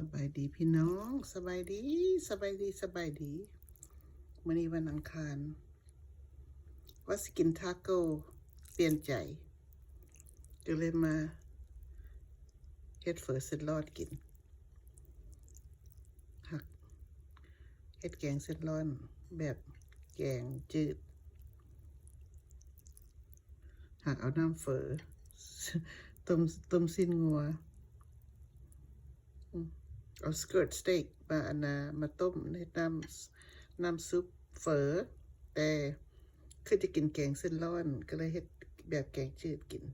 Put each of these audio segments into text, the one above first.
สบายดีพี่น้องสบายดีวันนี้วันอังคารว่าสกินทาโก้เปลี่ยนใจก็เลยมาเฮ็ดเฟอเสร็จรอดกินหักเฮ็ดแกงเสร็จร้อนแบบแกงจืดหักเอาน้ำเฟอต้มสิ้นงัวเอาสเกิร์ตสเต็กมาต้มในน้ำซุปเฟอแต่คือจะกินแกงเส้นร้อนก็เลยเฮ็ดแบบแกงจืดกิน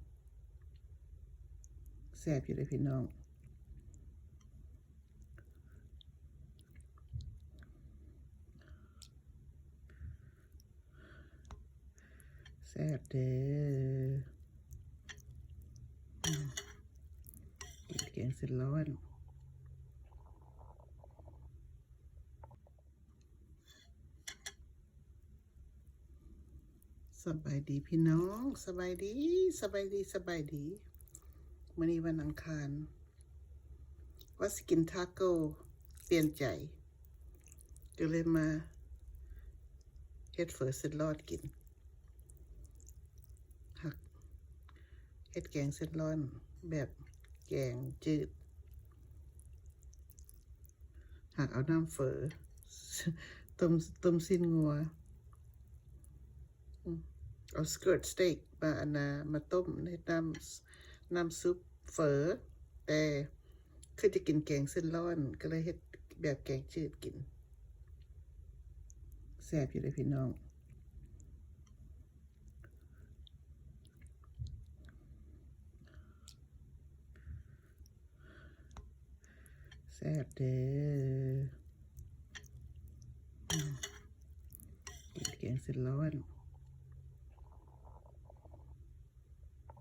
แซ่บอยู่เลยพี่น้องแซ่บเด้อกินแกงเส้นร้อนสบายดีพี่น้องสบายดีวันนี้วันอังคารว่าสกินทาโก้เปลี่ยนใจก็เลยมาเฮ็ดเฟอเสร็จรอดกินหักเฮ็ดแกงเส้นร้อนแบบแกงจืดหักเอาน้ำเฟอต้มสิ้นงัวเอาสเกิร์ตสเต็กมาต้มในน้ำซุปเฟอแต่คือจะกินแกงเส้นร้อนก็เลยเฮ็ดแบบแกงจืดกินแซ่บอยู่เลยพี่น้องแซ่บเด้อกินแกงเส้นร้อน